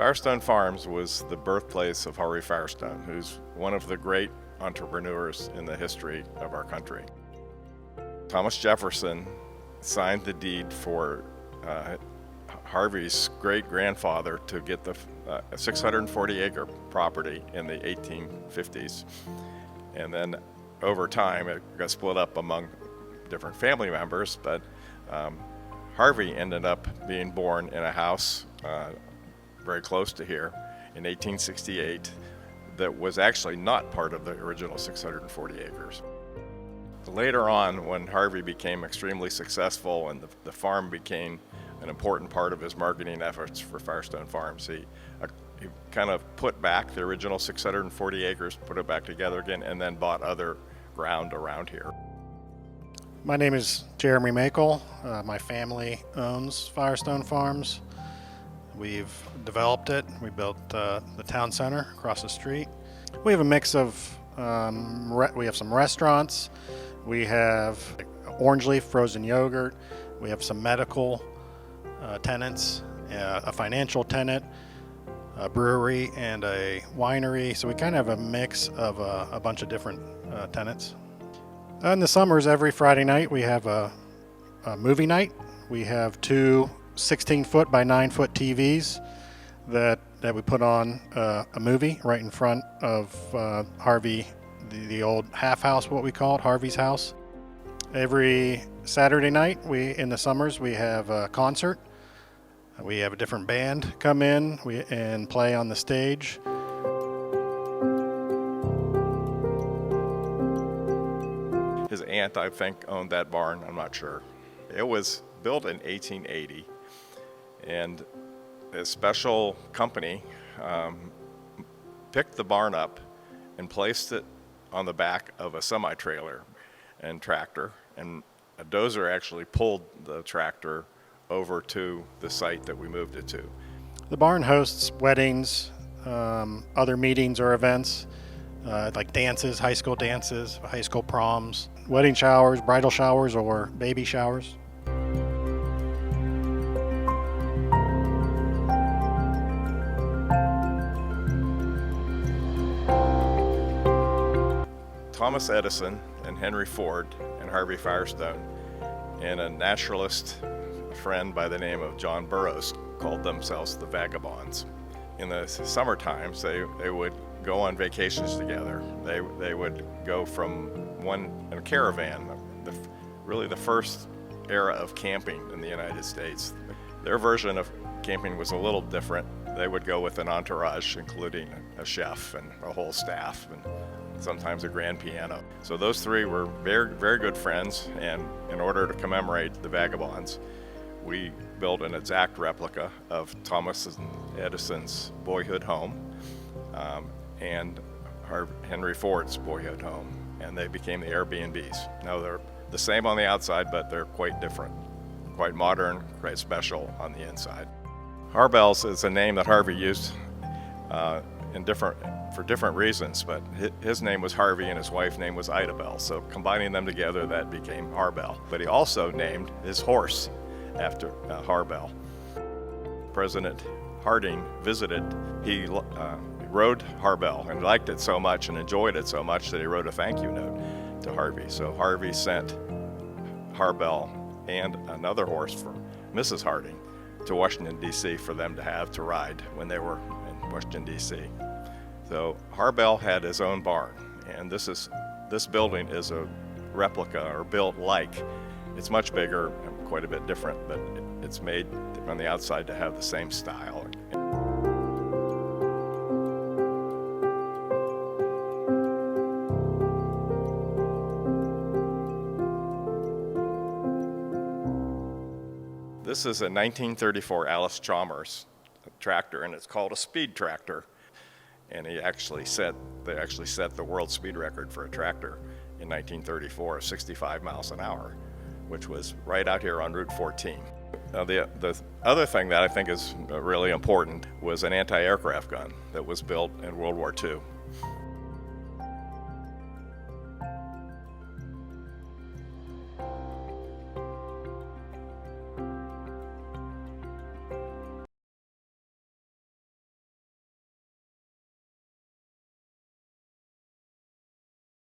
Firestone Farms was the birthplace of Harvey Firestone, who's one of the great entrepreneurs in the history of our country. Thomas Jefferson signed the deed for Harvey's great-grandfather to get the 640-acre property in the 1850s. And then over time, it got split up among different family members, but Harvey ended up being born in a house very close to here in 1868 that was actually not part of the original 640 acres. Later on, when Harvey became extremely successful and the farm became an important part of his marketing efforts for Firestone Farms, he kind of put back the original 640 acres, put it back together again, and then bought other ground around here. My name is Jeremy Mackall. My family owns Firestone Farms. We've developed it. We built the town center across the street. We have a mix of, we have some restaurants. We have orange leaf frozen yogurt. We have some medical tenants, a financial tenant, a brewery, and a winery. So we kind of have a mix of a bunch of different tenants. In the summers, every Friday night, we have a movie night. We have two 16-foot by 9-foot TVs that we put on a movie right in front of Harvey, the old half house, what we call it, Harvey's house. Every Saturday night, in the summers, we have a concert. We have a different band come in and play on the stage. His aunt, I think, owned that barn, I'm not sure. It was built in 1880, and a special company picked the barn up and placed it on the back of a semi-trailer and tractor, and a dozer actually pulled the tractor over to the site that we moved it to. The barn hosts weddings, other meetings or events, like dances, high school proms, wedding showers, bridal showers, or baby showers. Thomas Edison and Henry Ford and Harvey Firestone and a naturalist friend by the name of John Burroughs called themselves the Vagabonds. In the summer times, they would go on vacations together. They would go from a caravan, really the first era of camping in the United States. Their version of camping was a little different. They would go with an entourage, including a chef and a whole staff, and sometimes a grand piano. So those three were very, very good friends, and in order to commemorate the Vagabonds, we built an exact replica of Thomas Edison's boyhood home and Henry Ford's boyhood home, and they became the Airbnbs. Now they're the same on the outside, but they're quite different, quite modern, quite special on the inside. Harbell's is a name that Harvey used for different reasons, but his name was Harvey and his wife's name was Idabel, so combining them together, that became Harbell. But he also named his horse after Harbell. President Harding visited. He rode Harbell and liked it so much and enjoyed it so much that he wrote a thank you note to Harvey. So Harvey sent Harbell and another horse from Mrs. Harding to Washington, D.C. for them to have to ride when they were in Washington, D.C. So Harbell had his own barn, and this building is a replica, or built like. It's much bigger and quite a bit different, but it's made on the outside to have the same style. This is a 1934 Alice Chalmers tractor, and it's called a speed tractor. And they actually set the world speed record for a tractor in 1934 of 65 miles an hour, which was right out here on Route 14. Now the other thing that I think is really important was an anti-aircraft gun that was built in World War II.